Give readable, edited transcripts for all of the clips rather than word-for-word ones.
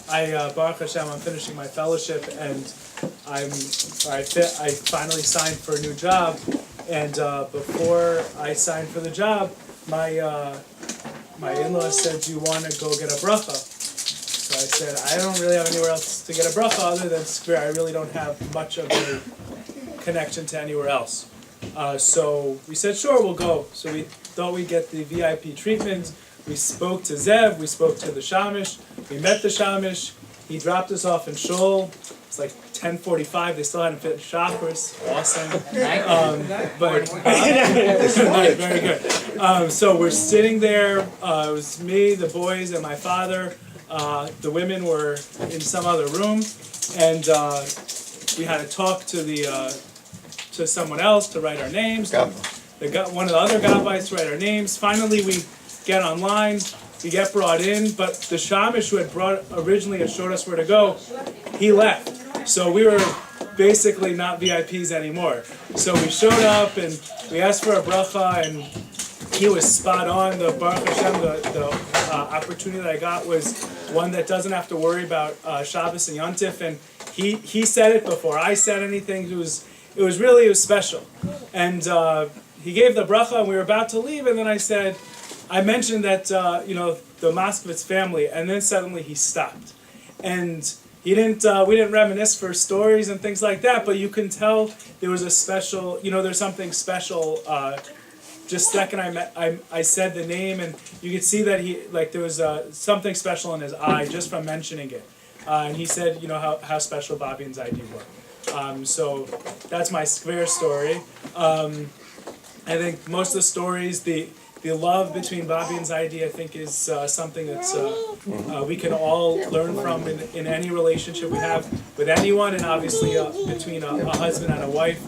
Baruch Hashem, I'm finishing my fellowship, and I finally signed for a new job. And before I signed for the job, my in-laws said, "Do you want to go get a bracha?" So I said, "I don't really have anywhere else to get a bracha other than Square. I really don't have much of a connection to anywhere else." So we said, "Sure, we'll go." So we thought we'd get the VIP treatment. We spoke to Zev, we spoke to the Shamish, we met the Shamish, he dropped us off in Shul. It's like 10:45, they still hadn't finished shoppers, awesome. But very good. So we're sitting there, it was me, the boys, and my father. The women were in some other room, and we had to talk to someone else to write our names. One of the other Gabbais to write our names. Finally, we get online, we get brought in, but the Shamish who had originally showed us where to go, he left. So we were basically not VIPs anymore. So we showed up and we asked for a bracha, and he was spot on. The Baruch Hashem, the opportunity that I got was one that doesn't have to worry about Shabbos and Yontif, and he said it before I said anything. It was special. And he gave the bracha, and we were about to leave, and then I mentioned that, the Moskowitz family, and then suddenly he stopped. And we didn't reminisce for stories and things like that, but you can tell there was a special, there's something special. Just second I said the name, and you could see that there was something special in his eye just from mentioning it. And he said, how special Babi and Zaidi were. So that's my square story. I think most of the stories, the love between Babi and Zaidi, I think, is something that's we can all learn from in any relationship we have with anyone, and obviously between a husband and a wife.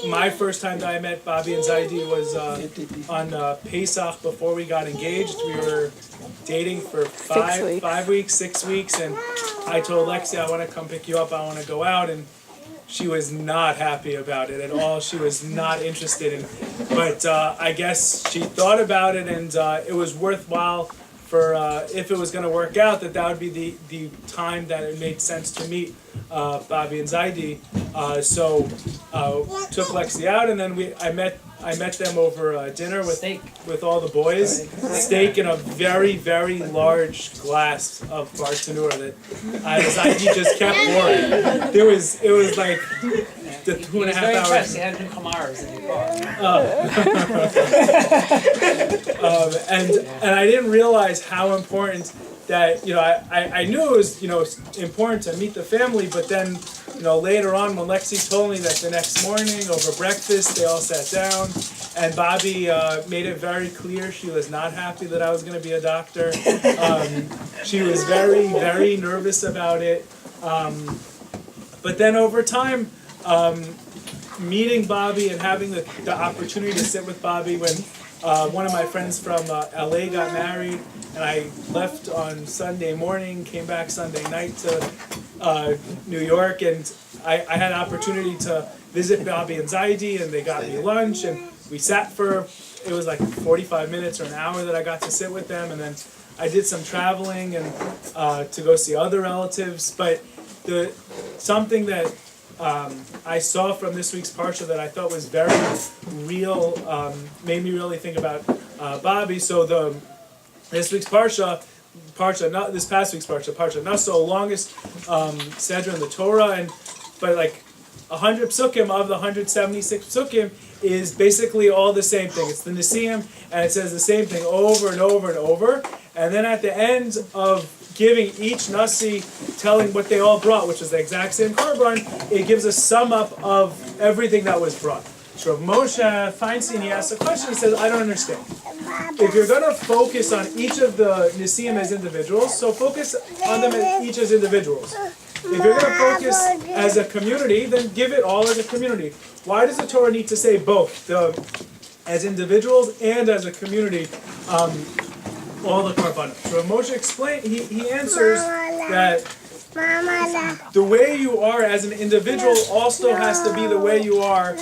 My first time that I met Babi and Zaidi was on Pesach before we got engaged. We were dating for 5 weeks, 6 weeks, and I told Lexi, I want to come pick you up, I want to go out, and she was not happy about it at all. She was not interested in, but I guess she thought about it, and it was worthwhile for if it was going to work out, that would be the time that it made sense to meet Babi and Zaidi. So took Lexi out, and then I met them over dinner with all the boys. Steak in a very, very large glass of Bartanura that Zaidi just kept pouring. It was like the 2.5 hours. He had new Camaros in the car. And I didn't realize how important that, I knew it was, important to meet the family, but then, later on when Lexi told me that the next morning over breakfast, they all sat down, and Babi made it very clear she was not happy that I was going to be a doctor. She was very, very nervous about it. But then over time, meeting Babi and having the opportunity to sit with Babi when one of my friends from LA got married, and I left on Sunday morning, came back Sunday night to New York, and I had an opportunity to visit Babi and Zaidi, and they got me lunch, and we sat it was like 45 minutes or an hour that I got to sit with them, and then I did some traveling and to go see other relatives. But something that I saw from this week's Parsha that I thought was very real, made me really think about Babi. So this week's Parsha, this past week's Parsha Naso, longest Sedra in the Torah, but like 100 psukim of the 176 psukim is basically all the same thing. It's the Nisim, and it says the same thing over and over and over. And then at the end of giving each Nasi, telling what they all brought, which is the exact same korban, it gives a sum up of everything that was brought. So Rav Moshe Feinstein, he asks a question, he says, I don't understand. If you're going to focus on each of the Nisim as individuals, so focus on them each as individuals. If you're going to focus as a community, then give it all as a community. Why does the Torah need to say both, as individuals and as a community, all the korbanos? So Moshe explained, he answers that the way you are as an individual also has to be the way you are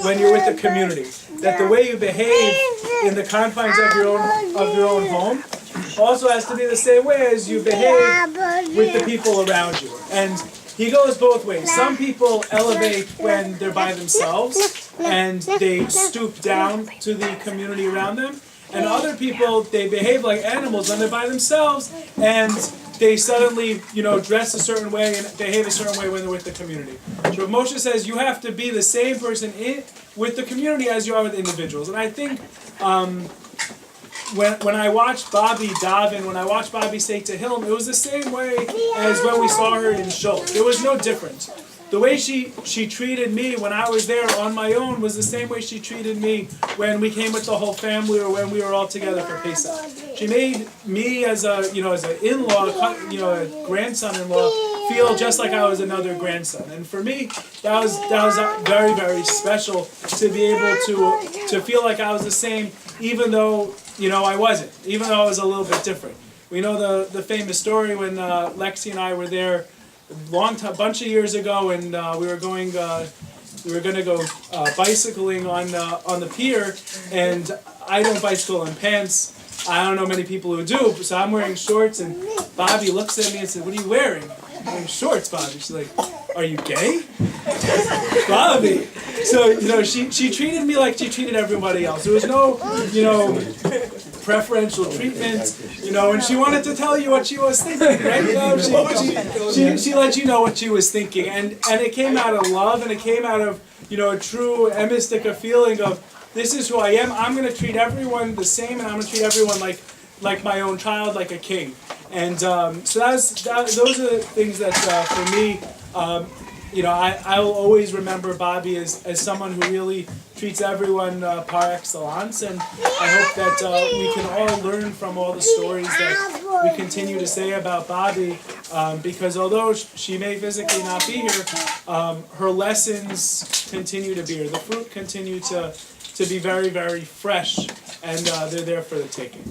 when you're with the community. That the way you behave in the confines of your own home also has to be the same way as you behave with the people around you. And he goes both ways. Some people elevate when they're by themselves and they stoop down to the community around them. And other people, they behave like animals when they're by themselves and they suddenly, dress a certain way and behave a certain way when they're with the community. So Moshe says you have to be the same person with the community as you are with individuals. And I think when I watched Babi daven, when I watched Babi say Tehillim, it was the same way as when we saw her in Shul. There was no difference. The way she treated me when I was there on my own was the same way she treated me when we came with the whole family or when we were all together for Pesach. She made me as an in-law, a grandson-in-law, feel just like I was another grandson. And for me, that was very, very special to be able to feel like I was the same, even though I wasn't, even though I was a little bit different. We know the famous story when Lexi and I were there bunch of years ago, and we were going to go bicycling on the pier, and I don't bicycle in pants. I don't know many people who do, so I'm wearing shorts, and Babi looks at me and said, "What are you wearing?" I'm wearing shorts, Babi. She's like, "Are you gay?" Babi. So she treated me like she treated everybody else. There was no preferential treatment, and she wanted to tell you what she was thinking, right? She let you know what she was thinking, and it came out of love, and it came out of a true emistic feeling of this is who I am. I'm going to treat everyone the same, and I'm going to treat everyone like my own child, like a king. And so those are the things that for me. I will always remember Babi as someone who really treats everyone par excellence, and I hope that we can all learn from all the stories that we continue to say about Babi, because although she may physically not be here, her lessons continue to be here. The fruit continue to be very, very fresh, and they're there for the taking.